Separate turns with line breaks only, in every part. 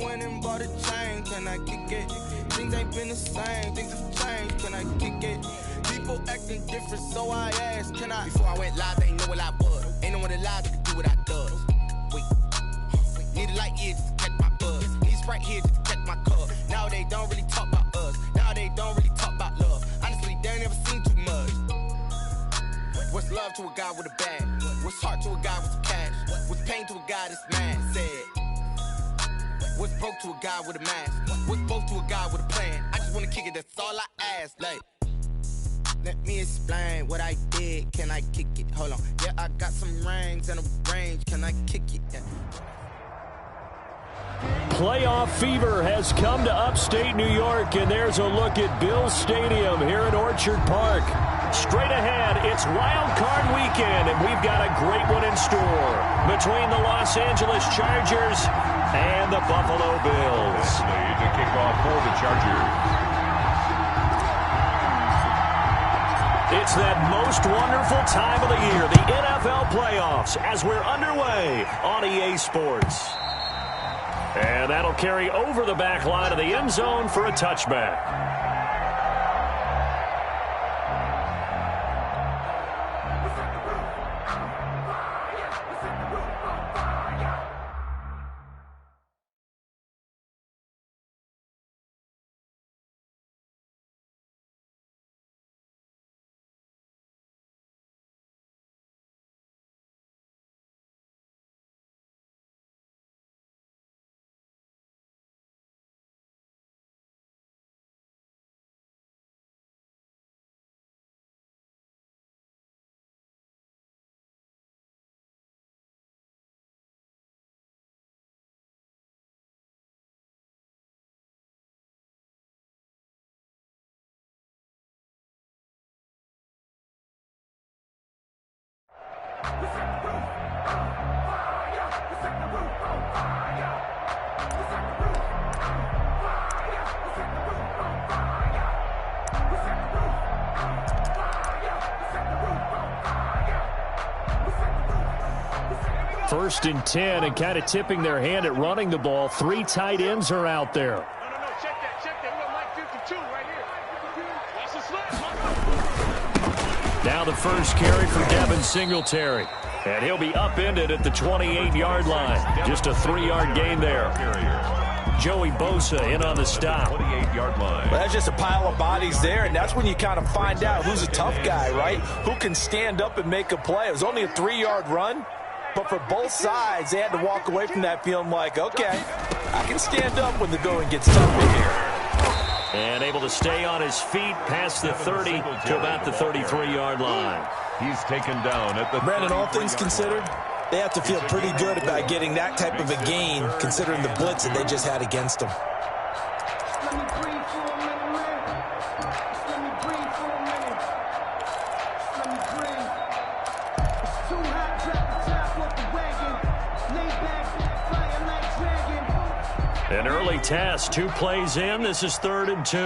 went and bought a chain, can I kick it? Things ain't been the same, things have changed, can I kick it? People acting different, so I asked, can I? Before I went live, they ain't know what I was. Ain't no one alive that could do what I does. Wait, need a light here just to catch my buzz. Need Sprite here just to catch my cup. Now they don't really talk about us. Now they don't really talk about love. Honestly, they ain't never seen too much. What's love to a guy with a bag? What's heart to a guy with some cash? What's pain to a guy that's mad? Said. What's broke to a guy with a mask? What's both to a guy with a plan? I just wanna kick it, that's all I ask. Like, let me explain what I did. Can I kick it? Hold on. Yeah, I got some rings and a range. Can I kick it? Yeah.
Playoff fever has come to upstate New York, and there's a look at Bills Stadium here in Orchard Park. Straight ahead, it's Wild Card Weekend, and we've got a great one in store between the Los Angeles Chargers and the Buffalo Bills.
To kick off for the Chargers.
It's that most wonderful time of the year, the NFL playoffs, as we're underway on EA Sports. And that'll carry over the back line of the end zone for a touchback. First and 10, and kind of tipping their hand at running the ball. 3 tight ends are out there.
No, check that. We got Mike 52 right here. Watch the snap.
Now the first carry for Devin Singletary. And he'll be upended at the 28-yard line. Just a 3-yard gain there. Joey Bosa in on the stop.
28-yard line.
Well, that's just a pile of bodies there, and that's when you kind of find out who's a tough guy, right? Who can stand up and make a play. It was only a 3-yard run. But for both sides, they had to walk away from that feeling like, okay, I can stand up when the going gets tough in here.
And able to stay on his feet past the 30 to about the 33-yard line.
He's taken down at the
Brandon, all things considered, they have to feel pretty good about getting that type of a gain, considering the blitz that they just had against them.
An early test, 2 plays in. This is 3rd and 2.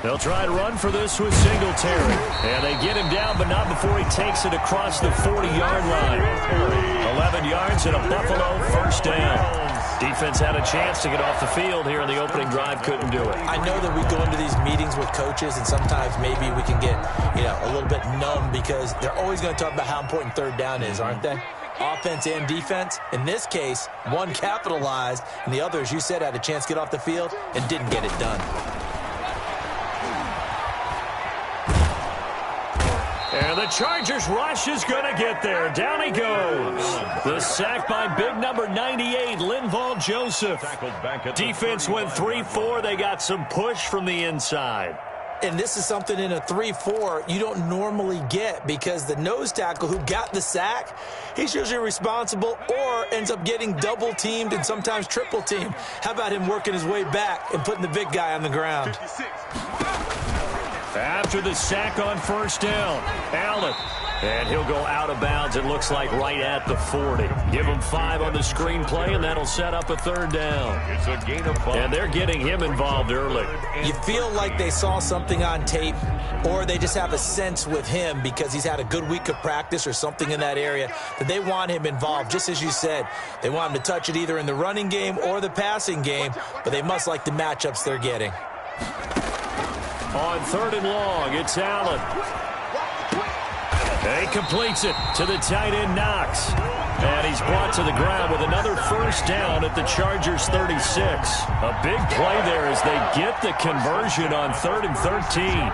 They'll try to run for this with Singletary. And they get him down, but not before he takes it across the 40-yard line. 11 yards and a Buffalo first down. Defense had a chance to get off the field here in the opening drive, couldn't do it.
I know that we go into these meetings with coaches, and sometimes maybe we can get, a little bit numb because they're always going to talk about how important 3rd down is, aren't they? Offense and defense. In this case, one capitalized, and the other, as you said, had a chance to get off the field and didn't get it done.
And the Chargers rush is going to get there. Down he goes. The sack by big number 98, Linval Joseph. Defense went 3-4. They got some push from the inside.
And this is something in a 3-4 you don't normally get because the nose tackle who got the sack, he's usually responsible or ends up getting double-teamed and sometimes triple-teamed. How about him working his way back and putting the big guy on the ground?
56.
After the sack on first down, Allen And he'll go out of bounds, it looks like, right at the 40. Give him 5 on the screenplay, and that'll set up a 3rd down.
It's a gain of 5.
And they're getting him involved early.
You feel like they saw something on tape, or they just have a sense with him because he's had a good week of practice or something in that area that they want him involved. Just as you said, they want him to touch it either in the running game or the passing game, but they must like the matchups they're getting.
On 3rd and long, it's Allen. He completes it to the tight end, Knox. And he's brought to the ground with another 1st down at the Chargers' 36. A big play there as they get the conversion on 3rd and 13.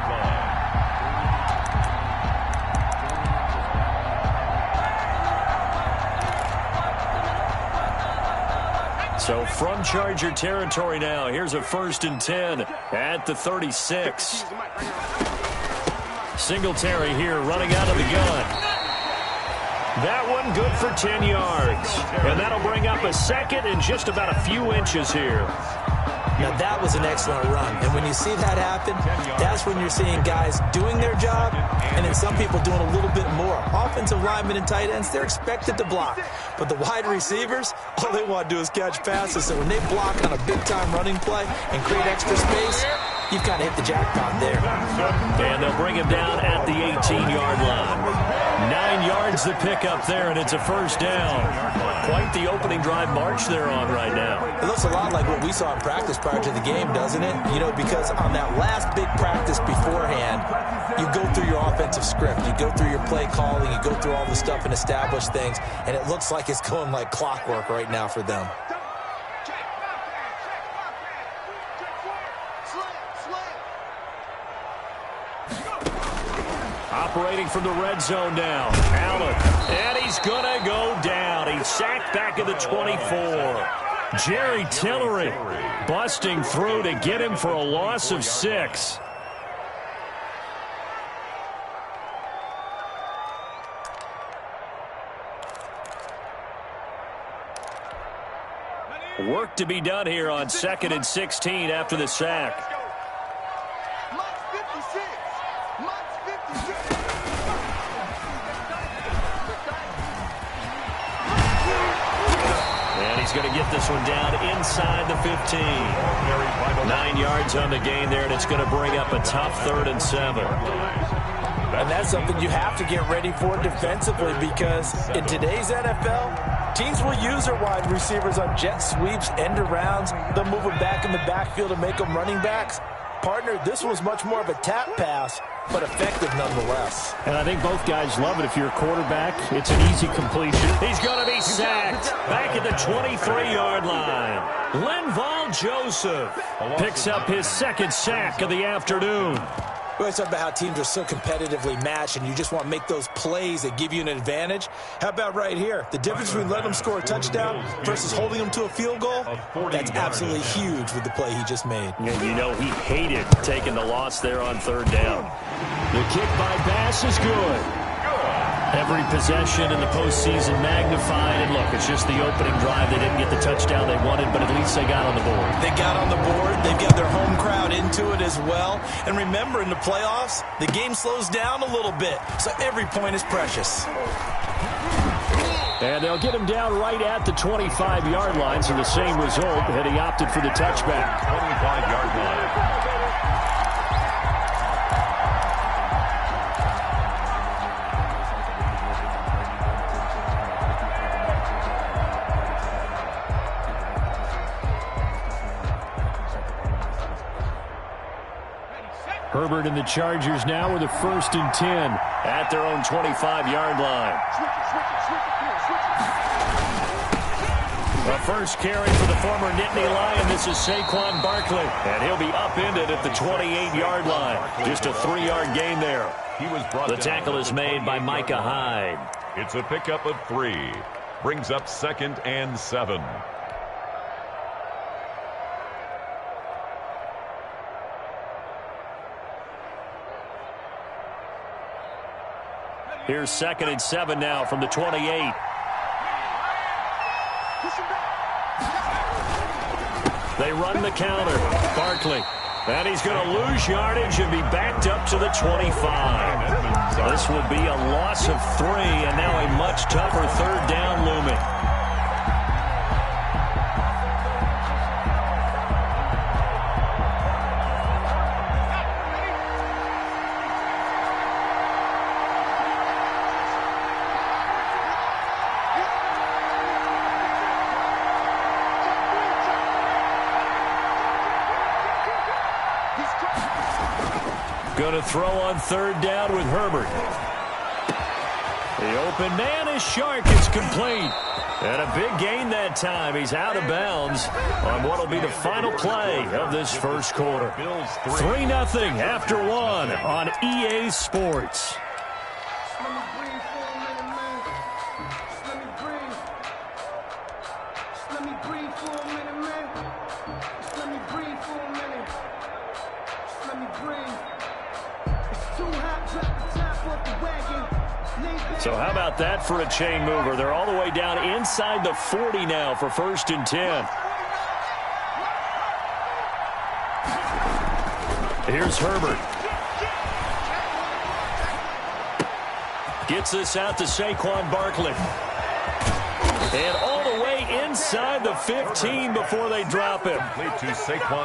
So from Charger territory now, here's a 1st and 10 at the 36. Singletary here running out of the gun. That one good for 10 yards. And that'll bring up a 2nd and just about a few inches here.
Now, that was an excellent run. And when you see that happen, that's when you're seeing guys doing their job and then some people doing a little bit more. Offensive linemen and tight ends, they're expected to block. But the wide receivers, all they want to do is catch passes. So when they block on a big-time running play and create extra space, you've got to hit the jackpot there.
And they'll bring him down at the 18-yard line. 9 yards the pickup there, and it's a 1st down. Quite the opening drive march they're on right now.
It looks a lot like what we saw in practice prior to the game, doesn't it? You know, because on that last big practice beforehand, you go through your offensive script. You go through your play calling. You go through all the stuff and establish things, and it looks like it's going like clockwork right now for them.
Operating from the red zone now. Allen. And he's going to go down. He's sacked back at the 24. Jerry Tillery busting through to get him for a loss of 6. Work to be done here on 2nd and 16 after the sack. He's going to get this one down inside the 15. 9 yards on the gain there, and it's going to bring up a tough 3rd and 7.
And that's something you have to get ready for defensively because in today's NFL, teams will use their wide receivers on jet sweeps, end arounds. They'll move them back in the backfield and make them running backs. Partner, this was much more of a tap pass, but effective nonetheless.
And I think both guys love it. If you're a quarterback, it's an easy completion. He's going to be sacked back at the 23-yard line. Linval Joseph picks up his 2nd sack of the afternoon.
We always talk about how teams are so competitively matched and you just want to make those plays that give you an advantage. How about right here? The difference between letting them score a touchdown versus holding them to a field goal, that's absolutely huge with the play he just made.
And you know he hated taking the loss there on 3rd down. The kick by Bass is good. Every possession in the postseason magnified. And look, it's just the opening drive. They didn't get the touchdown they wanted, but at least they got on the board.
They got on the board. They've got their home crowd into it as well. And remember, in the playoffs, the game slows down a little bit. So every point is precious.
And they'll get him down right at the 25-yard line. So the same result had he opted for the touchback.
25-yard line.
Herbert and the Chargers now with a 1st and 10 at their own 25-yard line. A first carry for the former Nittany Lion. This is Saquon Barkley, and he'll be upended at the 28-yard line. Just a 3-yard gain there. The tackle is made by Micah Hyde.
It's a pickup of 3. Brings up 2nd and 7.
Here's 2nd and 7 now from the 28. They run the counter. Barkley. And he's going to lose yardage and be backed up to the 25. This will be a loss of 3, and now a much tougher third down looming. Going to throw on third down with Herbert. The open man is Shark. It's complete. And a big gain that time. He's out of bounds on what will be the final play of this first quarter. 3-0 after 1 on EA Sports. So how about that for a chain mover? They're all the way down inside the 40 now for 1st and 10. Here's Herbert. Gets this out to Saquon Barkley. And all the way inside the 15 before they drop him.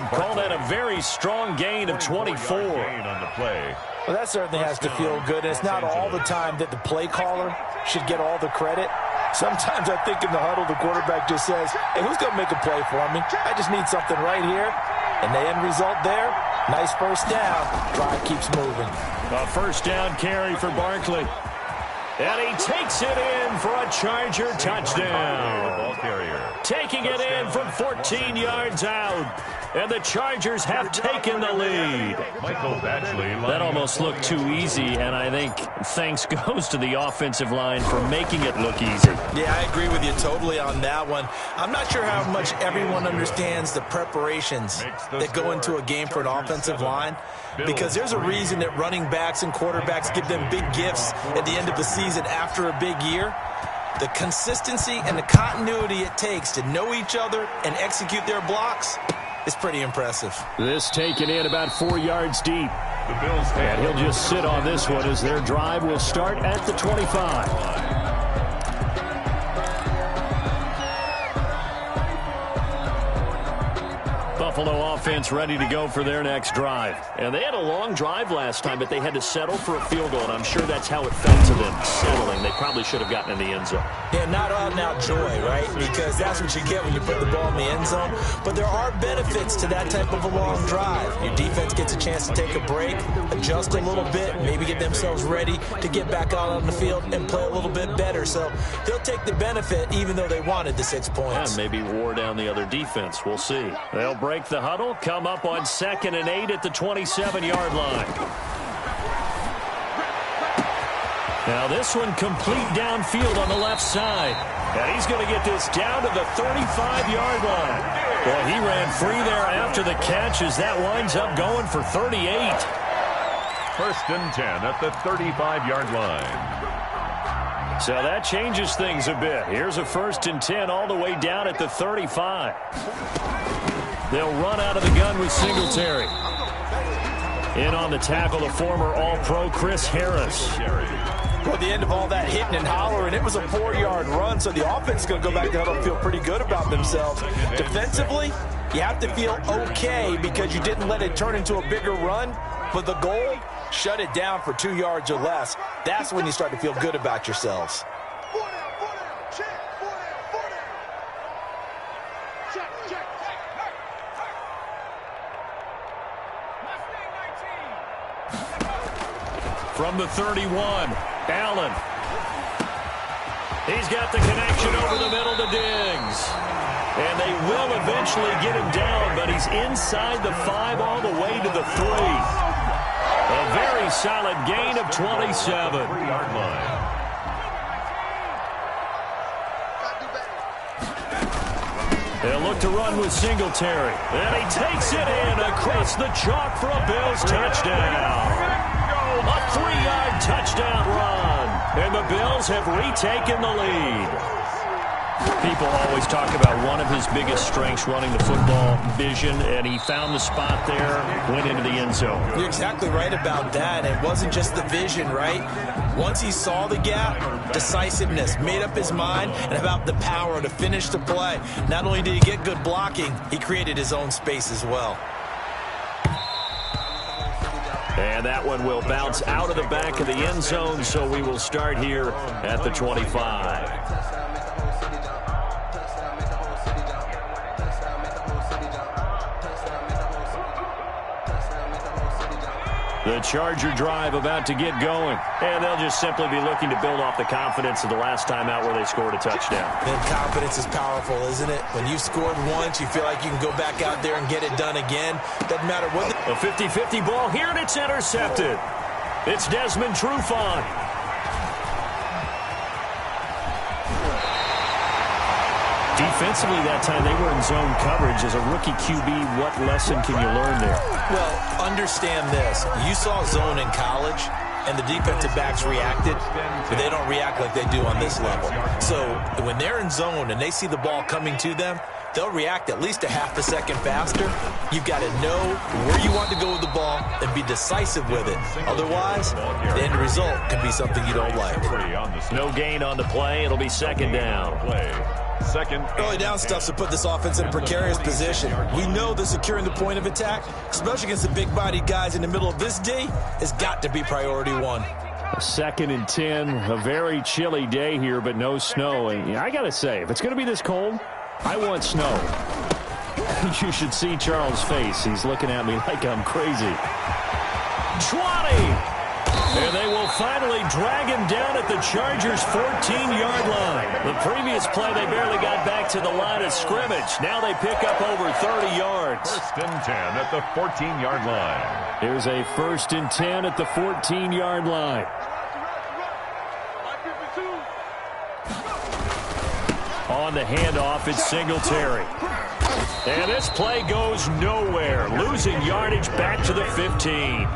Call that a very strong gain of 24.
On the play. Well, that certainly has to feel good. It's not all the time that the play caller should get all the credit. Sometimes I think in the huddle, the quarterback just says, hey, who's going to make a play for me? I just need something right here. And the end result there, nice first down. Drive keeps moving.
A first down carry for Barkley. And he takes it in for a Charger touchdown.
Ball carrier.
Taking it in from 14 yards out. And the Chargers have taken the lead. That almost looked too easy, and I think thanks goes to the offensive line for making it look easy.
Yeah, I agree with you totally on that one. I'm not sure how much everyone understands the preparations that go into a game for an offensive line, because there's a reason that running backs and quarterbacks give them big gifts at the end of the season after a big year. The consistency and the continuity it takes to know each other and execute their blocks is pretty impressive.
This taken in about 4 yards deep. And he'll just sit on this one as their drive will start at the 25. Buffalo offense ready to go for their next drive. And they had a long drive last time, but they had to settle for a field goal, and I'm sure that's how it felt to them, settling. They probably should have gotten in the end zone.
Yeah, not out-and-out joy, right? Because that's what you get when you put the ball in the end zone. But there are benefits to that type of a long drive. Your defense gets a chance to take a break, adjust a little bit, maybe get themselves ready to get back out on the field and play a little bit better. So they'll take the benefit even though they wanted the 6 points.
Yeah, maybe wore down the other defense. We'll see. They'll break the huddle, come up on 2nd and 8 at the 27-yard line. Now this one complete downfield on the left side. And he's going to get this down to the 35-yard line. Well, he ran free there after the catch as that winds up going for 38.
1st and 10 at the 35-yard line.
So that changes things a bit. Here's a 1st and 10 all the way down at the 35. They'll run out of the gun with Singletary. In on the tackle, the former All-Pro Chris Harris.
Well, at the end of all that hitting and hollering, it was a 4-yard run, so the offense is going to go back there and feel pretty good about themselves. Defensively, you have to feel okay because you didn't let it turn into a bigger run. But the goal, shut it down for 2 yards or less. That's when you start to feel good about yourselves.
From the 31, Allen. He's got the connection over the middle to Diggs. And they will eventually get him down, but he's inside the 5 all the way to the 3. A very solid gain of 27.
3-yard line.
They'll look to run with Singletary. And he takes it in across the chalk for a Bills touchdown. A 3-yard touchdown run. And the Bills have retaken the lead. People always talk about one of his biggest strengths running the football, vision, and he found the spot there, went into the end zone.
You're exactly right about that. It wasn't just the vision, right? Once he saw the gap, decisiveness, made up his mind, and about the power to finish the play. Not only did he get good blocking, he created his own space as well.
And that one will bounce out of the back of the end zone, so we will start here at the 25. The Charger drive about to get going, and they'll just simply be looking to build off the confidence of the last time out where they scored a touchdown.
And confidence is powerful, isn't it? When you've scored once, you feel like you can go back out there and get it done again. Doesn't matter what.
A 50-50 ball here, and it's intercepted. It's Desmond Trufant. Defensively that time, they were in zone coverage. As a rookie QB, what lesson can you learn there?
Well, understand this. You saw zone in college, and the defensive backs reacted, but they don't react like they do on this level. So when they're in zone and they see the ball coming to them, they'll react at least a half a second faster. You've got to know where you want to go with the ball and be decisive with it. Otherwise, the end result can be something you don't like.
No gain on the play. It'll be second down.
Early down stuff to put this offense in a precarious position. We know that securing the point of attack, especially against the big-bodied guys in the middle of this D, has got to be priority one.
A 2nd and 10, a very chilly day here, but no snow. And I got to say, if it's going to be this cold, I want snow. You should see Charles' face. He's looking at me like I'm crazy. 20! And they will finally drag him down at the Chargers' 14-yard line. The previous play, they barely got back to the line of scrimmage. Now they pick up over 30 yards.
1st and 10 at the 14-yard line.
Here's a 1st and 10 at the 14-yard line. On the handoff, it's Singletary. And this play goes nowhere. Losing yardage back to the 15.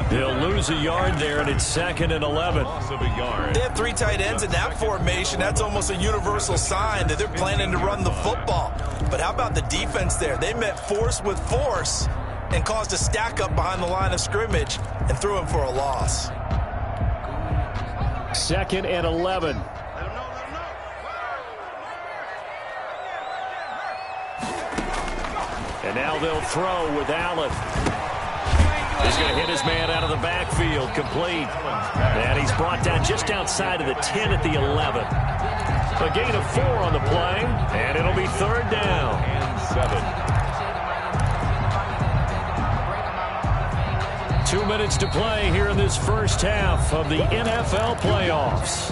They'll lose a yard there, and it's 2nd and 11.
They have 3 tight ends in that formation. That's almost a universal sign that they're planning to run the football. But how about the defense there? They met force with force and caused a stack up behind the line of scrimmage and threw him for a loss.
2nd and 11. And now they'll throw with Allen. He's going to hit his man out of the backfield, complete. And he's brought down just outside of the 10 at the 11. A gain of 4 on the play, and it'll be 3rd down. And 7. 2 minutes to play here in this first half of the NFL playoffs.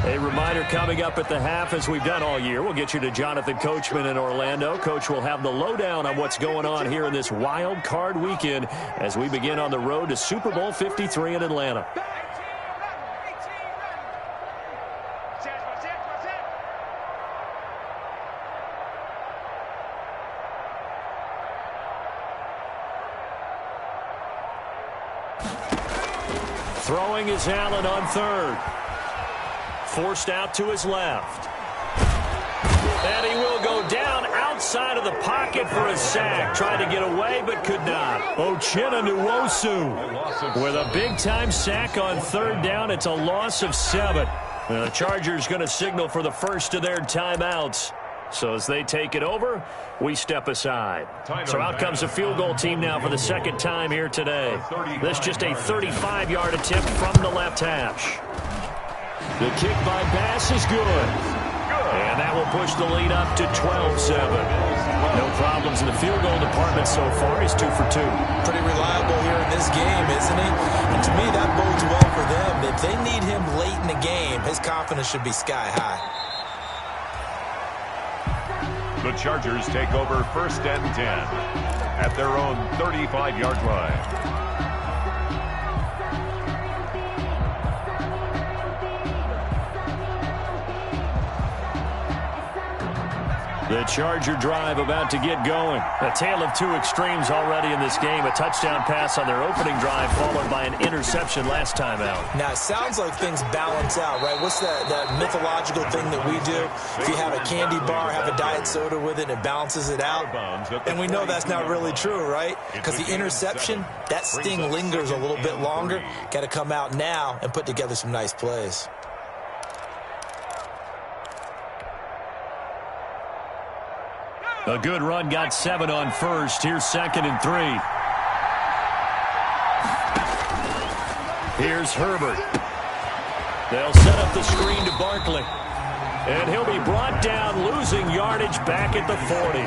A reminder coming up at the half, as we've done all year. We'll get you to Jonathan Coachman in Orlando. Coach will have the lowdown on what's going on here in this wild card weekend as we begin on the road to Super Bowl 53 in Atlanta. Throwing is Allen on 3rd. Forced out to his left. And he will go down outside of the pocket for a sack. Tried to get away, but could not. Uchenna Nwosu with a big-time sack on 3rd down. It's a loss of 7. And the Chargers going to signal for the first of their timeouts. So as they take it over, we step aside. So out comes a field goal team now for the 2nd time here today. This just a 35-yard attempt from the left hash. The kick by Bass is good. And that will push the lead up to 12-7. No problems in the field goal department so far. He's 2 for 2.
Pretty reliable here in this game, isn't he? And to me, that bodes well for them. If they need him late in the game, his confidence should be sky high.
The Chargers take over 1st and 10 at their own 35-yard line.
The Charger drive about to get going. A tale of two extremes already in this game. A touchdown pass on their opening drive followed by an interception last time out.
Now, it sounds like things balance out, right? What's that mythological thing that we do? If you have a candy bar, have a diet soda with it, it balances it out. And we know that's not really true, right? Because the interception, that sting lingers a little bit longer. Got to come out now and put together some nice plays.
A good run, got 7 on first. Here's 2nd and 3. Here's Herbert. They'll set up the screen to Barkley. And he'll be brought down, losing yardage back at the 40.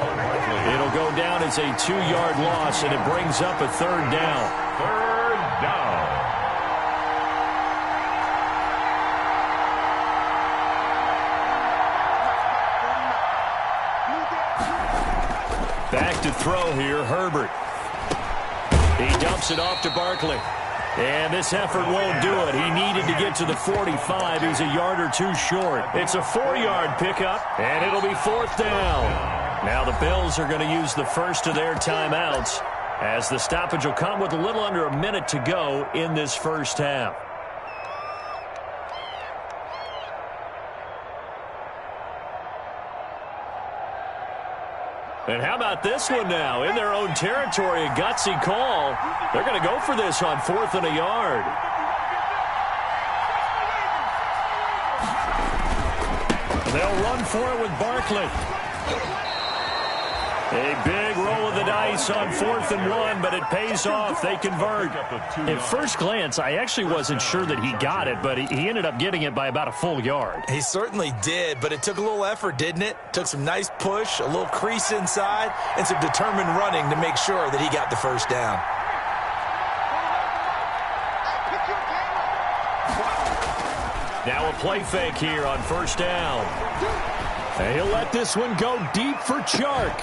It'll go down as a 2-yard loss, and it brings up a 3rd down.
3rd down.
Back to throw here, Herbert. He dumps it off to Barkley. And this effort won't do it. He needed to get to the 45. He's a yard or two short. It's a 4-yard pickup, and it'll be 4th down. Now the Bills are going to use the first of their timeouts, as the stoppage will come with a little under a minute to go in this first half. And how about this one now? In their own territory, a gutsy call. They're going to go for this on 4th and a yard. They'll run for it with Barkley. A big roll of the dice on 4th and 1, but it pays off. They convert.
At first glance, I actually wasn't sure that he got it, but he ended up getting it by about a full yard.
He certainly did, but it took a little effort, didn't it? Took some nice push, a little crease inside, and some determined running to make sure that he got the first down.
Now a play fake here on 1st down. And he'll let this one go deep for Chark.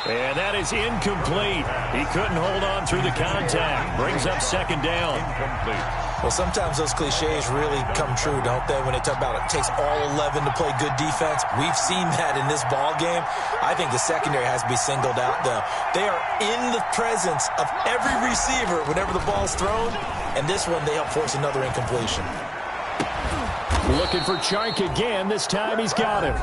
And that is incomplete. He couldn't hold on through the contact. Brings up 2nd down.
Incomplete.
Well, sometimes those cliches really come true, don't they, when they talk about it takes all 11 to play good defense. We've seen that in this ball game. I think the secondary has to be singled out, though. They are in the presence of every receiver whenever the ball's thrown, and this one they help force another incompletion.
Looking for Chark again. This time he's got him.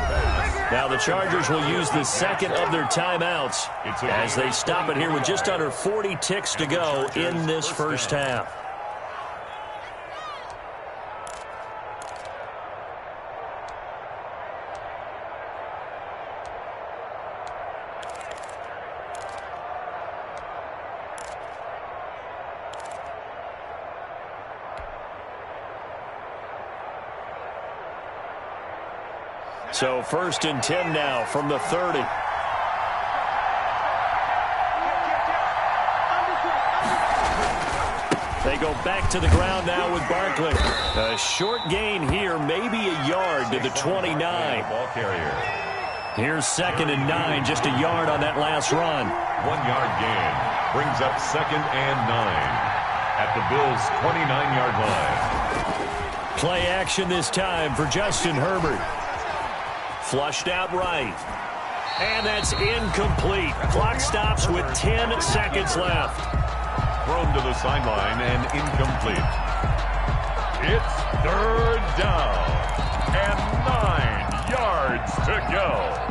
Now the Chargers will use the 2nd of their timeouts as they stop it here with just under 40 ticks to go in this first half. So 1st and 10 now from the 30. They go back to the ground now with Barkley. A short gain here, maybe a yard to the 29.
Ball carrier.
Here's 2nd and 9, just a yard on that last run.
1-yard gain brings up 2nd and 9 at the Bills' 29-yard line.
Play action this time for Justin Herbert. Flushed out right. And that's incomplete. Clock stops with 10 seconds left.
Thrown to the sideline and incomplete. It's 3rd down and 9 yards to go.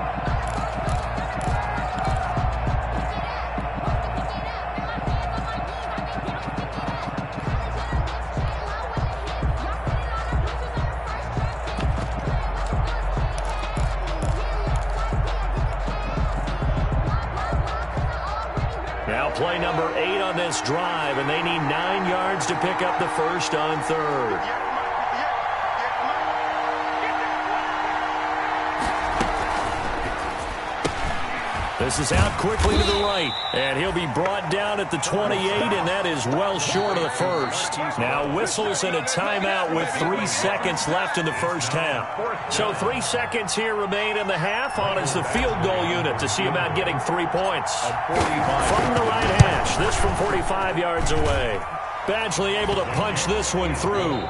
Now play number 8 on this drive, and they need 9 yards to pick up the first on 3rd. This is out quickly to the right, and he'll be brought down at the 28, and that is well short of the first. Now whistles and a timeout with 3 seconds left in the first half. So 3 seconds here remain in the half on as the field goal unit to see about getting 3 points. From the right hash, this from 45 yards away. Badgley able to punch this one through.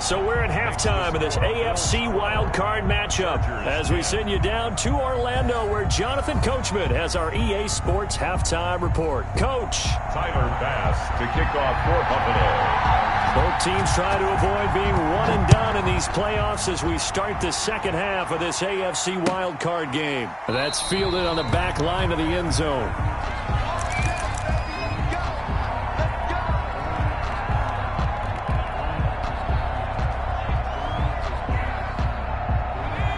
So we're at halftime of this AFC wildcard matchup as we send you down to Orlando where Jonathan Coachman has our EA Sports halftime report. Coach.
Tyler Bass to kick off for Buffalo.
Both teams try to avoid being one and done in these playoffs as we start the second half of this AFC wildcard game. That's fielded on the back line of the end zone.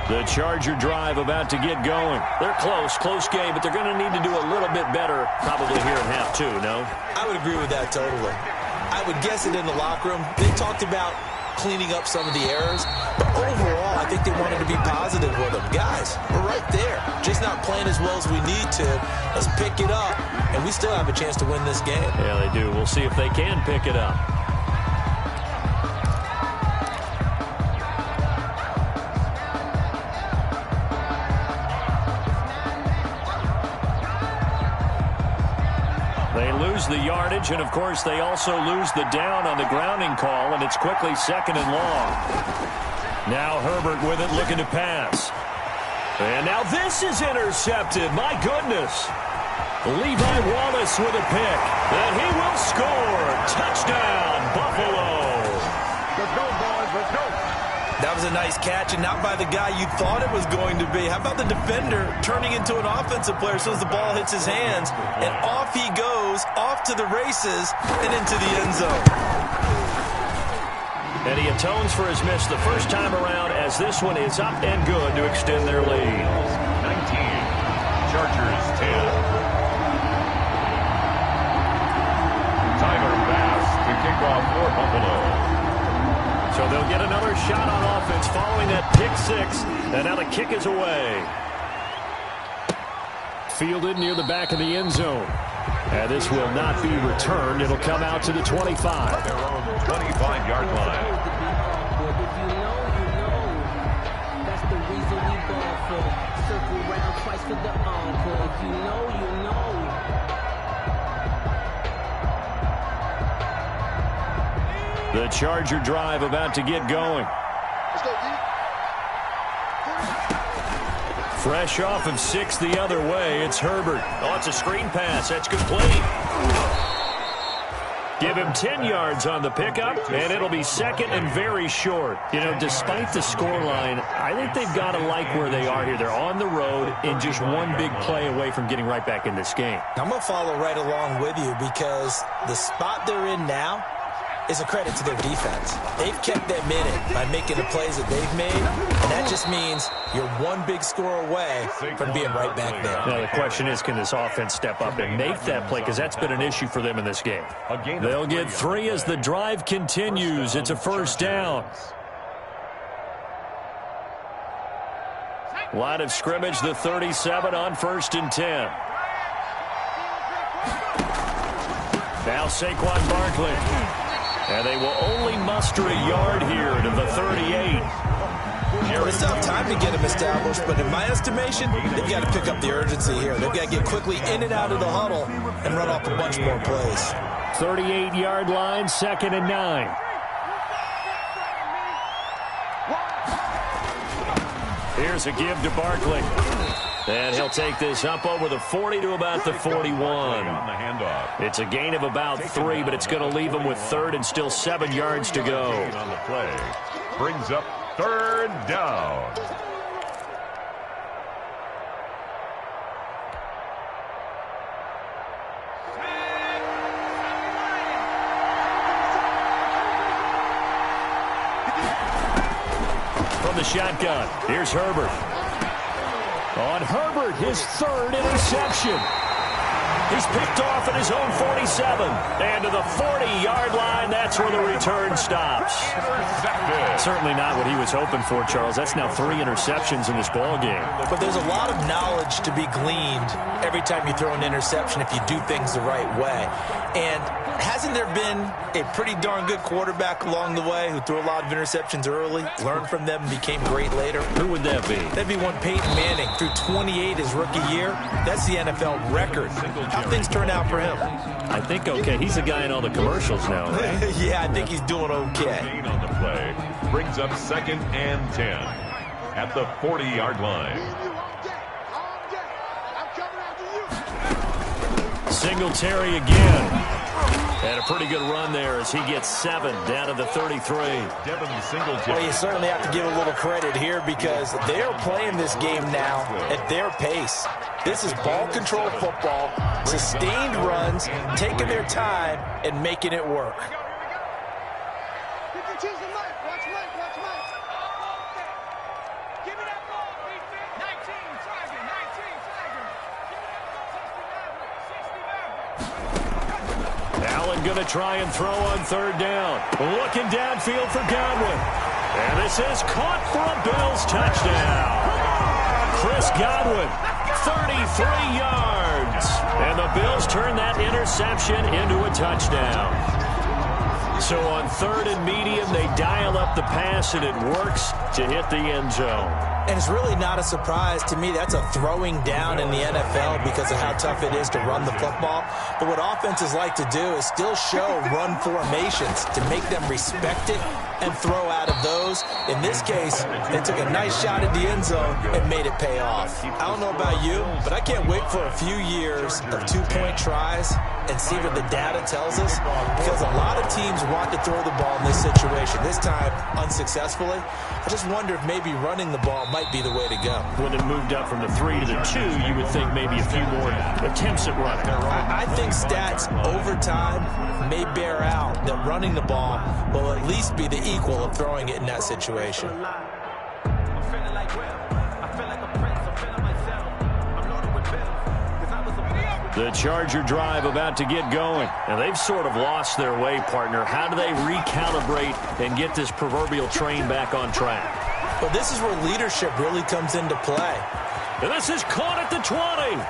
The Charger drive about to get going. They're close game, but they're going to need to do a little bit better probably here in half two, no?
I would agree with that totally. I would guess it in the locker room. They talked about cleaning up some of the errors, but overall, I think they wanted to be positive with them. Guys, we're right there. Just not playing as well as we need to. Let's pick it up, and we still have a chance to win this game.
Yeah, they do. We'll see if they can pick it up. They lose the yardage, and, of course, they also lose the down on the grounding call, and it's quickly second and long. Now Herbert with it, looking to pass. And now this is intercepted. My goodness. Levi Wallace with a pick. And he will score. Touchdown, Buffalo.
Let's go, boys. Let's go.
That was a nice catch, and not by the guy you thought it was going to be. How about the defender turning into an offensive player as soon as the ball hits his hands, and off he goes, off to the races, and into the end zone.
And he atones for his miss the first time around as this one is up and good to extend their lead.
19, Chargers 10. Tyler Bass to kick off for Buffalo.
So they'll get another shot on offense following that pick six. And now the kick is away. Fielded near the back of the end zone. And this will not be returned. It'll come out to the 25.
Their own 25-yard line.
If you know, you know. That's the reason we ball for. Circle round twice for the encore. If you know, you know.
The Charger drive about to get going.
Let's go, D.
Fresh off of 6 the other way, it's Herbert. Oh, it's a screen pass. That's complete. Give him 10 yards on the pickup, and it'll be second and very short. You know, despite the scoreline, I think they've got to like where they are here. They're on the road and just one big play away from getting right back in this game.
I'm going to follow right along with you because the spot they're in now is a credit to their defense. They've kept them in it by making the plays that they've made, and that just means you're one big score away from being right back there.
Now, the question is, can this offense step up and make that play? Because that's been an issue for them in this game. They'll get 3 as the drive continues. It's a first down. Line of scrimmage, the 37 on 1st and 10. Now Saquon Barkley. And they will only muster a yard here to the 38.
Well, it's tough time to get them established, but in my estimation, they've got to pick up the urgency here. They've got to get quickly in and out of the huddle and run off a bunch more plays.
38-yard line, 2nd and 9. Here's a give to Barkley. And he'll take this up over the 40 to about the 41.
On the handoff.
It's a gain of about 3, but it's going to leave him with 3rd and still 7 yards to go.
On the play. Brings up 3rd down.
From the shotgun, here's Herbert. On Herbert, his 3rd interception. He's picked off at his own 47. And to the 40-yard line, that's where the return stops. Certainly not what he was hoping for, Charles. That's now 3 interceptions in this ball game.
But there's a lot of knowledge to be gleaned every time you throw an interception if you do things the right way. And hasn't there been a pretty darn good quarterback along the way who threw a lot of interceptions early, learned from them, and became great later?
Who would that be?
That'd be one Peyton Manning. Threw 28 his rookie year. That's the NFL record. How'd things turn out for him?
I think okay. He's a guy in all the commercials now, right?
Yeah, I think he's doing okay.
Gain on the play brings up 2nd and 10 at the 40-yard line.
Singletary again. And a pretty good run there as he gets 7 down to the 33.
Devin Singletary.
Well, you certainly have to give a little credit here because they're playing this game now at their pace. This is ball control football, sustained runs, taking their time and making it work.
Going to try and throw on 3rd down. Looking downfield for Godwin. And this is caught for a Bills touchdown. Chris Godwin, 33 yards. And the Bills turn that interception into a touchdown. So on 3rd and medium, they dial up the pass, and it works to hit the end zone.
And it's really not a surprise to me. That's a throwing down in the NFL because of how tough it is to run the football. But what offenses like to do is still show run formations to make them respect it and throw out of those. In this case, they took a nice shot at the end zone and made it pay off. I don't know about you, but I can't wait for a few years of 2-point tries and see what the data tells us, because a lot of teams want to throw the ball in this situation, this time unsuccessfully. I just wonder if maybe running the ball might be the way to go.
When it moved up from the 3 to the 2, you would think maybe a few more attempts at running.
I think stats over time may bear out that running the ball will at least be the equal of throwing it in that situation.
The Charger drive about to get going. And they've sort of lost their way, partner. How do they recalibrate and get this proverbial train back on track?
Well, this is where leadership really comes into play.
And this is caught at the 20.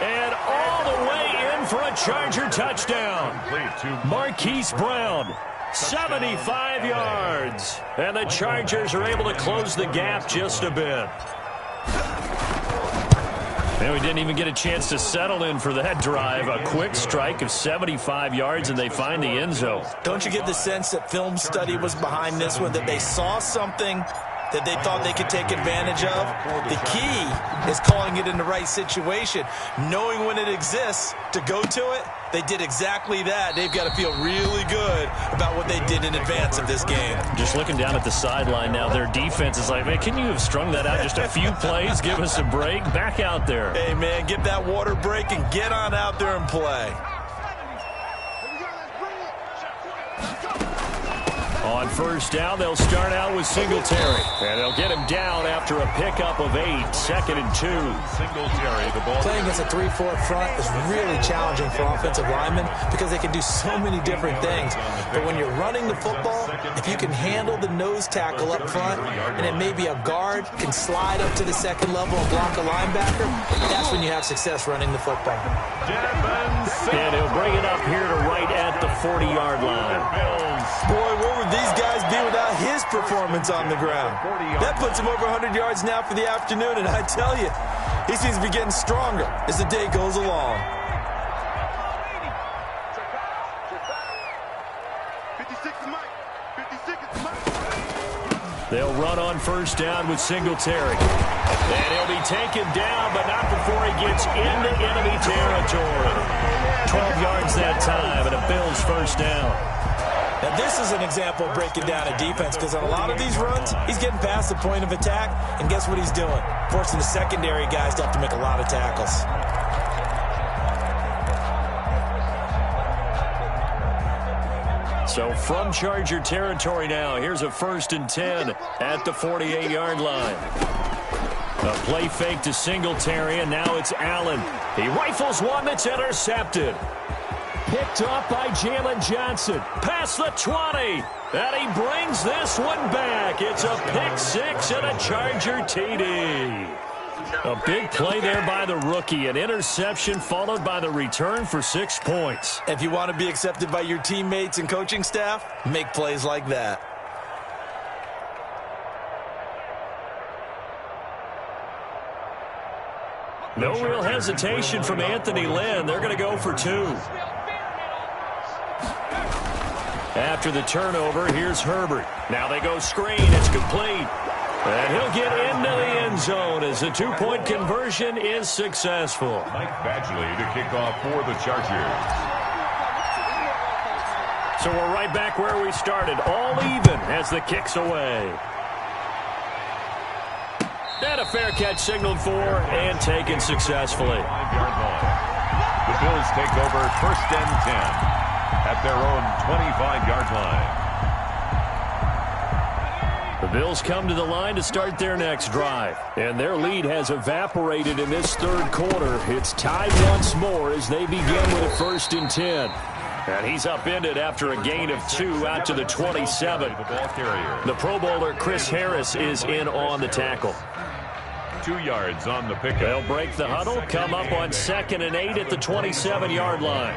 And all the way in for a Charger touchdown. Marquise Brown, 75 yards. And the Chargers are able to close the gap just a bit. And we didn't even get a chance to settle in for that drive. A quick strike of 75 yards, and they find the end zone.
Don't you get the sense that film study was behind this one, that they saw something that they thought they could take advantage of? The key is calling it in the right situation, knowing when it exists to go to it. They did exactly that. They've got to feel really good about what they did in advance of this game.
Just looking down at the sideline now, their defense is like, man, can you have strung that out just a few plays? Give us a break. Back out there.
Hey, man, get that water break and get on out there and play.
On 1st down, they'll start out with Singletary. And they'll get him down after a pickup of 8, 2nd and 2.
Singletary, the ball.
Playing against a 3-4 front is really challenging for offensive linemen because they can do so many different things. But when you're running the football, if you can handle the nose tackle up front, and then maybe a guard can slide up to the 2nd level and block a linebacker, that's when you have success running the football.
And he'll bring it up here to right at the 40-yard line.
Boy, where would these guys be without his performance on the ground? That puts him over 100 yards now for the afternoon, and I tell you, he seems to be getting stronger as the day goes along.
They'll run on 1st down with Singletary. And he'll be taken down, but not before he gets into enemy territory. 12 yards that time, and a Bills 1st down.
Now, this is an example of breaking down a defense because on a lot of these runs, he's getting past the point of attack, and guess what he's doing? Forcing the secondary guys to have to make a lot of tackles.
So from Charger territory now, here's a 1st and 10 at the 48-yard line. A play fake to Singletary, and now it's Allen. He rifles one that's intercepted. Picked off by Jalen Johnson. Past the 20. And he brings this one back. It's a pick 6 and a Charger TD. A big play there by the rookie. An interception followed by the return for 6 points.
If you want to be accepted by your teammates and coaching staff, make plays like that.
No real hesitation from Anthony Lynn. They're going to go for 2. After the turnover, here's Herbert. Now they go screen. It's complete. And he'll get into the end zone as the two-point conversion is successful.
Mike Badgley to kick off for the Chargers.
So we're right back where we started, all even as the kick's away. And a fair catch signaled for and taken successfully.
5-yard line. The Bills take over 1st and 10 at their own 25-yard line.
The Bills come to the line to start their next drive. And their lead has evaporated in this third quarter. It's tied once more as they begin with a 1st and 10. And he's upended after a gain of 2 out to the 27. The Pro Bowler Chris Harris is in on the tackle.
2 yards on the pickup.
They'll break the huddle, come up on 2nd and 8 at the 27-yard line.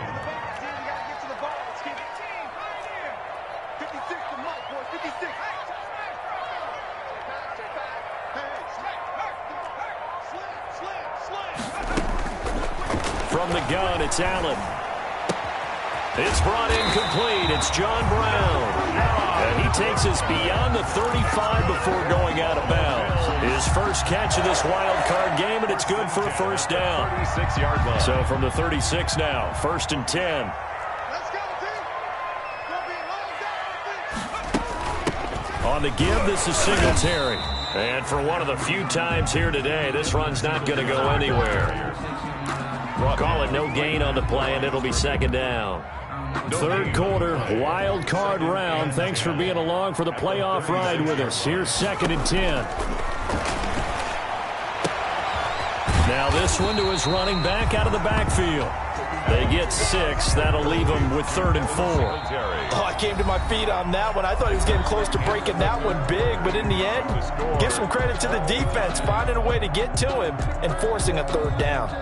From the gun, it's Allen. It's brought in complete. It's John Brown. And he takes us beyond the 35 before going out of bounds. His first catch of this wild card game, and it's good for a 1st down.
36-yard line.
So from the 36 now, 1st and 10. On the give, this is Singletary. And for one of the few times here today, this run's not going to go anywhere. Call it no gain on the play, and it'll be 2nd down. Third quarter, wild card round. Thanks for being along for the playoff ride with us. Here's 2nd and 10. Now this one to his running back out of the backfield. They get 6. That'll leave them with 3rd and 4.
Oh, I came to my feet on that one. I thought he was getting close to breaking that one big, but in the end, give some credit to the defense, finding a way to get to him and forcing a 3rd down.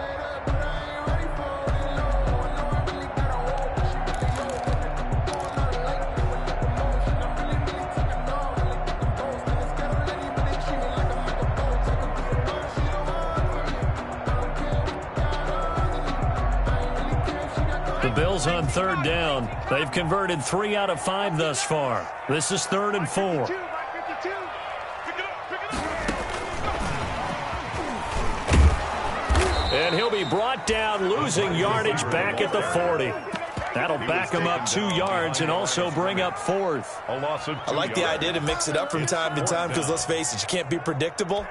The Bills on 3rd down. They've converted 3 out of 5 thus far. This is 3rd and 4. And he'll be brought down, losing yardage back at the 40. That'll back him up 2 yards and also bring up 4th.
I like the idea to mix it up from time to time because, let's face it, you can't be predictable.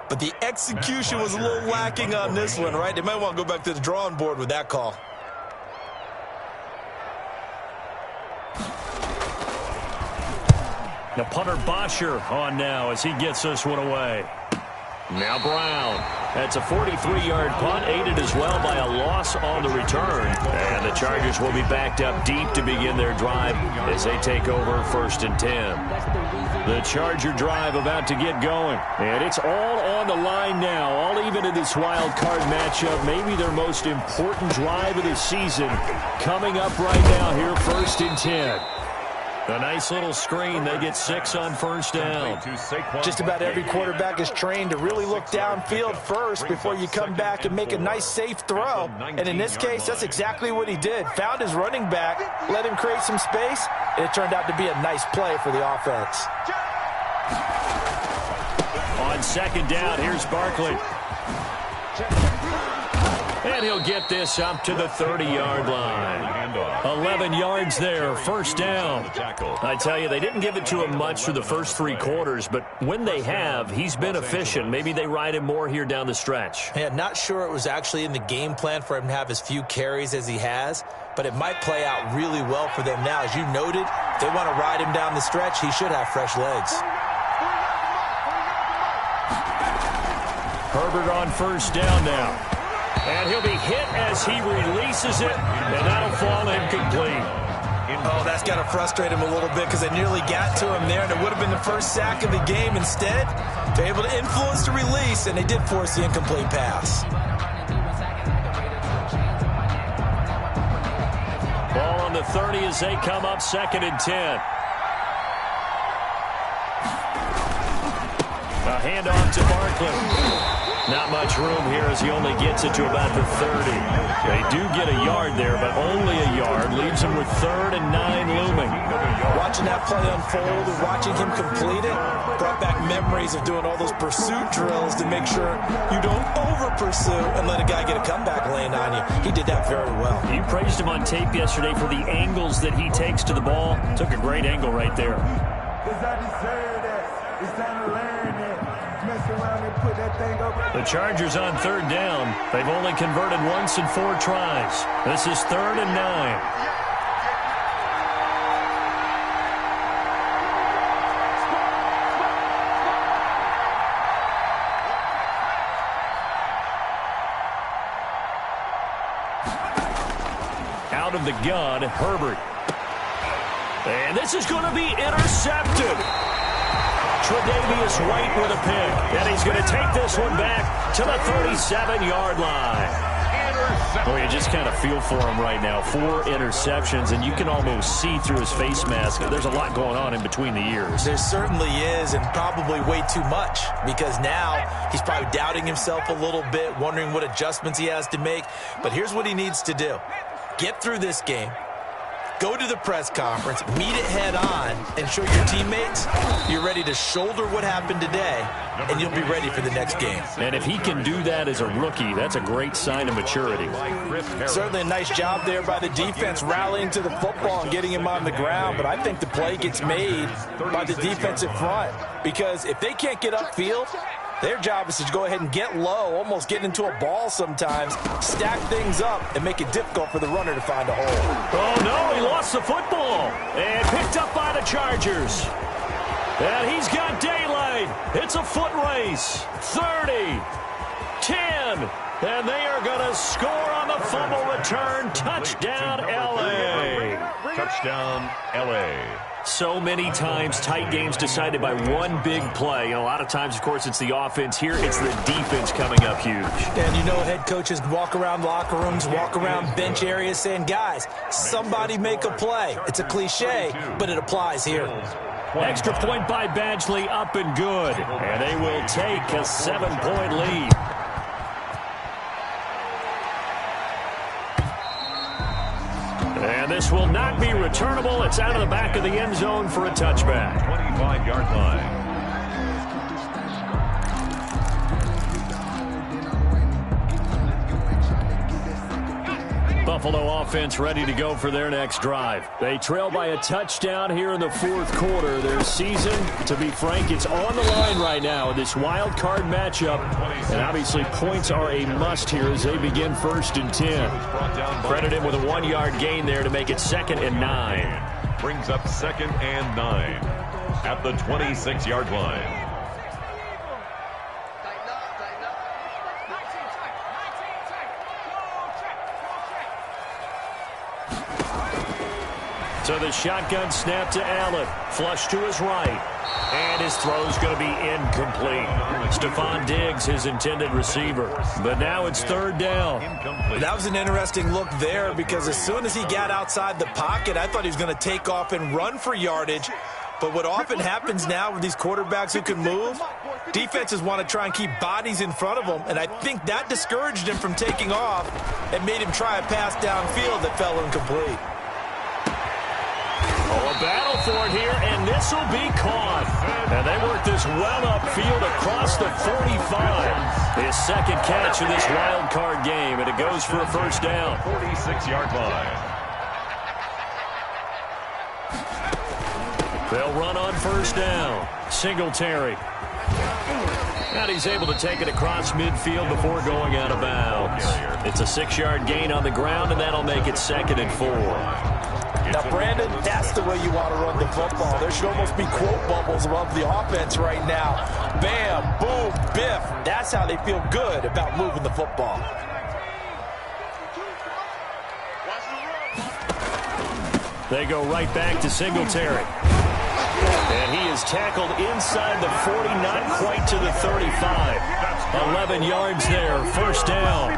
But the execution was a little lacking on this one, right? They might want to go back to the drawing board with that call.
The punter Bosher on now as he gets this one away. Now Brown. That's a 43-yard punt, aided as well by a loss on the return. And the Chargers will be backed up deep to begin their drive as they take over 1st and 10. The Charger drive about to get going. And it's all on the line now, all even in this wild card matchup. Maybe their most important drive of the season coming up right now here, 1st and 10. A nice little screen. They get 6 on 1st down.
Just about every quarterback is trained to really look downfield first before you come back and make a nice, safe throw. And in this case, that's exactly what he did. Found his running back, let him create some space, and it turned out to be a nice play for the offense.
On 2nd down, here's Barkley. And he'll get this up to the 30-yard line. 11 yards there, 1st down. I tell you, they didn't give it to him much through the first 3 quarters, but when they have, he's been efficient. Maybe they ride him more here down the stretch.
Yeah, not sure it was actually in the game plan for him to have as few carries as he has, but it might play out really well for them now. As you noted, if they want to ride him down the stretch, he should have fresh legs.
Herbert on 1st down now. And he'll be hit as he releases it, and that'll fall incomplete.
Oh, that's got to frustrate him a little bit because they nearly got to him there, and it would have been the first sack of the game. Instead, they're able to influence the release, and they did force the incomplete pass.
Ball on the 30 as they come up 2nd and 10. A handoff to Barkley. Not much room here as he only gets it to about the 30. They do get a yard there, but only a yard. Leaves him with 3rd and 9 looming.
Watching that play unfold and watching him complete it brought back memories of doing all those pursuit drills to make sure you don't over-pursue and let a guy get a comeback lane on you. He did that very well.
You praised him on tape yesterday for the angles that he takes to the ball. Took a great angle right there. The Chargers on 3rd down. They've only converted once in 4 tries. This is 3rd and 9. Out of the gun, Herbert. And this is going to be intercepted. Tre'Davious White with a pick. And he's going to take this one back to the 37-yard line. Oh, you just kind of feel for him right now. 4 interceptions, and you can almost see through his face mask. There's a lot going on in between the ears.
There certainly is, and probably way too much, because now he's probably doubting himself a little bit, wondering what adjustments he has to make. But here's what he needs to do. Get through this game, go to the press conference, meet it head on, and show your teammates you're ready to shoulder what happened today, and you'll be ready for the next game.
And if he can do that as a rookie, that's a great sign of maturity.
Certainly a nice job there by the defense rallying to the football and getting him on the ground, but I think the play gets made by the defensive front, because if they can't get upfield, their job is to go ahead and get low, almost get into a ball sometimes, stack things up, and make it difficult for the runner to find a hole.
Oh, no, he lost the football. And picked up by the Chargers. And he's got daylight. It's a foot race. 30, 10, and they are going to score on the fumble return. Touchdown, L.A.
Touchdown, L.A.
So many times, tight games decided by one big play. And a lot of times, of course, it's the offense. Here, it's the defense coming up huge.
And you know head coaches walk around locker rooms, walk around bench areas saying, guys, somebody make a play. It's a cliche, but it applies here.
Extra point by Badgley, up and good. And they will take a 7-point lead. And this will not be returnable. It's out of the back of the end zone for a touchback.
25-yard line.
Buffalo offense ready to go for their next drive. They trail by a touchdown here in the 4th quarter. Their season, to be frank, it's on the line right now in this wild card matchup. And obviously points are a must here as they begin 1st and 10. Credit him with a 1-yard gain there to make it 2nd and 9.
Brings up 2nd and 9 at the 26-yard line.
So the shotgun snap to Allen. Flush to his right. And his throw's going to be incomplete. Stephon Diggs, his intended receiver. But now it's 3rd down.
That was an interesting look there, because as soon as he got outside the pocket, I thought he was going to take off and run for yardage. But what often happens now with these quarterbacks who can move, defenses want to try and keep bodies in front of them, and I think that discouraged him from taking off and made him try a pass downfield that fell incomplete.
Oh, a battle for it here, and this will be caught. And they work this well upfield across the 45. His 2nd catch of this wild card game, and it goes for a 1st down.
46-yard line.
They'll run on 1st down. Singletary. And he's able to take it across midfield before going out of bounds. It's a 6-yard gain on the ground, and that'll make it 2nd and 4.
Now, Brandon, that's the way you want to run the football. There should almost be quote bubbles above the offense right now. Bam, boom, biff. That's how they feel good about moving the football.
They go right back to Singletary. And he is tackled inside the 40, not quite to the 35. 11 yards there, 1st down.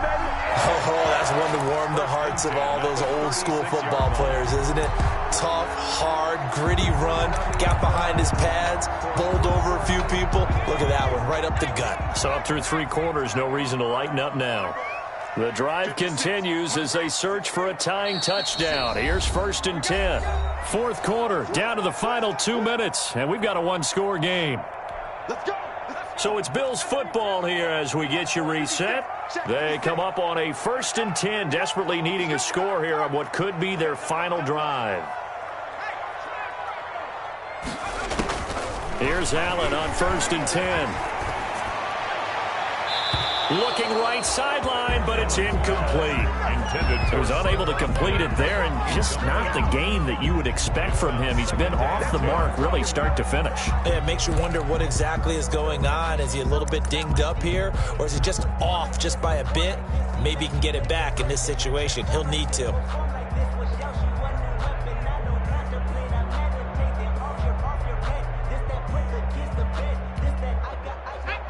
Oh, that's one to warm the hearts of all those old-school football players, isn't it? Tough, hard, gritty run, got behind his pads, bowled over a few people. Look at that one, right up the gut.
So up through 3 quarters, no reason to lighten up now. The drive continues as they search for a tying touchdown. Here's 1st and 10. 4th quarter, down to the final 2 minutes, and we've got a 1-score game.
Let's go.
So it's Bills football here as we get you reset. They come up on a 1st and 10, desperately needing a score here on what could be their final drive. Here's Allen on 1st and 10. Looking right sideline, but it's incomplete. He was unable to complete it there, and just not the game that you would expect from him. He's been off the mark really start to finish.
It makes you wonder what exactly is going on. Is he a little bit dinged up here, or is he just off just by a bit? Maybe he can get it back in this situation. He'll need to.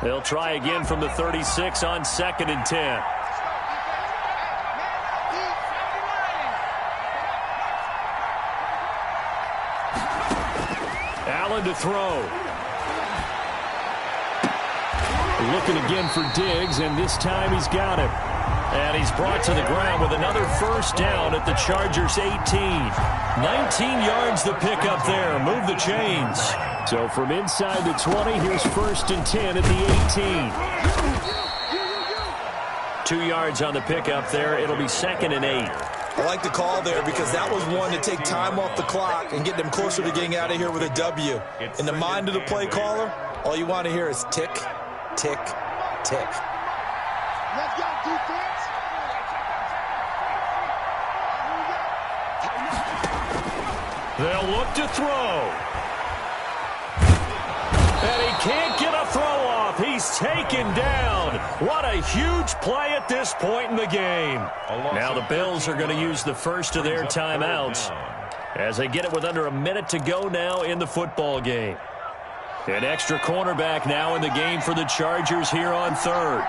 They'll try again from the 36 on 2nd and 10. Allen to throw. Looking again for Diggs, and this time he's got it. And he's brought to the ground with another 1st down at the Chargers' 18. 19 yards the pickup there. Move the chains. So from inside the 20, here's 1st and 10 at the 18. 2 yards on the pickup there. It'll be 2nd and 8.
I like the call there because that was one to take time off the clock and get them closer to getting out of here with a W. In the mind of the play caller, all you want to hear is tick, tick, tick.
Let's go, defense.
They'll look to throw. And he can't get a throw off. He's taken down. What a huge play at this point in the game. Now the Bills are going to use the first of their timeouts as they get it with under a minute to go now in the football game. An extra cornerback now in the game for the Chargers here on 3rd.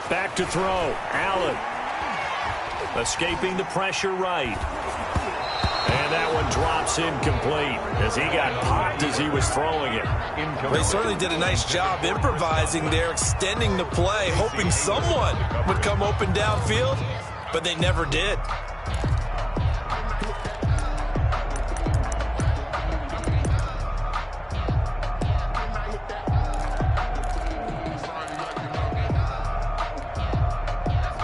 Back to throw. Allen. Escaping the pressure right. And that one drops incomplete as he got popped as he was throwing it.
Well, he certainly did a nice job improvising there, extending the play, hoping someone would come open downfield, but they never did.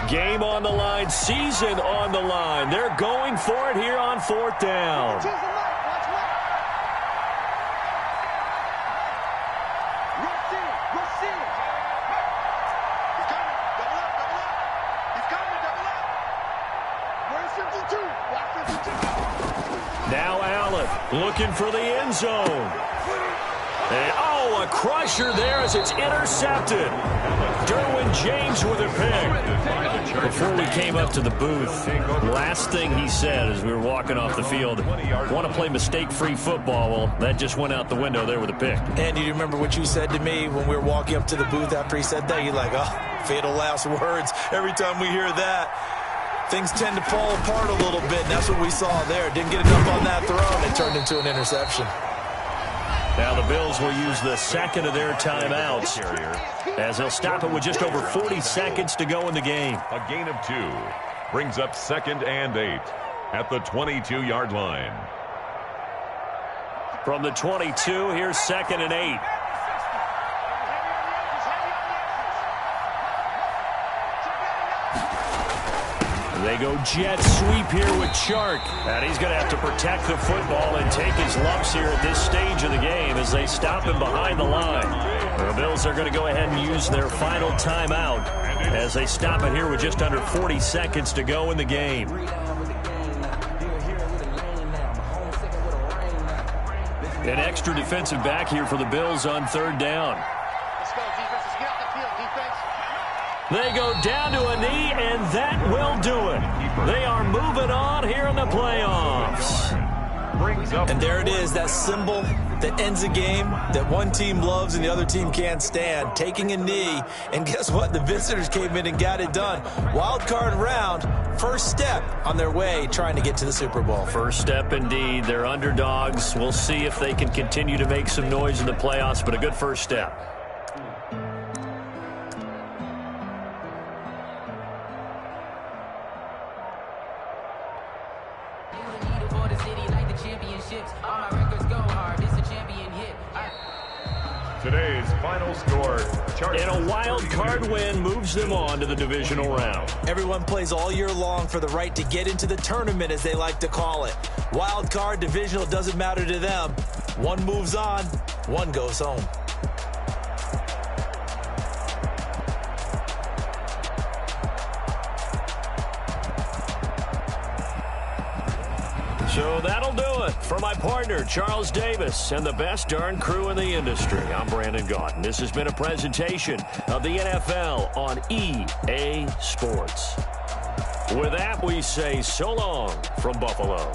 Game on the line, season on the line. They're going for it here on 4th down. Now Allen looking for the end zone. And, a crusher there as it's intercepted. Derwin James with a pick. Before we came up to the booth, last thing he said as we were walking off the field, want to play mistake-free football. Well, that just went out the window there with a pick.
Andy, do you remember what you said to me when we were walking up to the booth after he said that? You're like, oh, fatal last words. Every time we hear that, things tend to fall apart a little bit, and that's what we saw there. Didn't get enough on that throw, and it turned into an interception.
Now the Bills will use the second of their timeouts as they'll stop it with just over 40 seconds to go in the game.
A gain of 2 brings up 2nd and 8 at the 22-yard line.
From the 22, here's 2nd and 8. They go jet sweep here with Chark. And he's going to have to protect the football and take his lumps here at this stage of the game as they stop him behind the line. The Bills are going to go ahead and use their final timeout as they stop it here with just under 40 seconds to go in the game. An extra defensive back here for the Bills on third down.
Let's go, defense. Let's get off the field, defense.
They go down to a knee, and that will do it. They are moving on here in the playoffs.
And there it is, that symbol that ends a game that one team loves and the other team can't stand, taking a knee. And guess what? The visitors came in and got it done. Wild card round, first step on their way trying to get to the Super Bowl.
First step indeed. They're underdogs. We'll see if they can continue to make some noise in the playoffs, but a good first step.
Today's final score, Chargers.
And a wild card win moves them on to the divisional round.
Everyone plays all year long for the right to get into the tournament, as they like to call it. Wild card, divisional, doesn't matter to them. One moves on, one goes home.
So that'll do it for my partner, Charles Davis, and the best darn crew in the industry. I'm Brandon Gaudin. This has been a presentation of the NFL on EA Sports. With that, we say so long from Buffalo.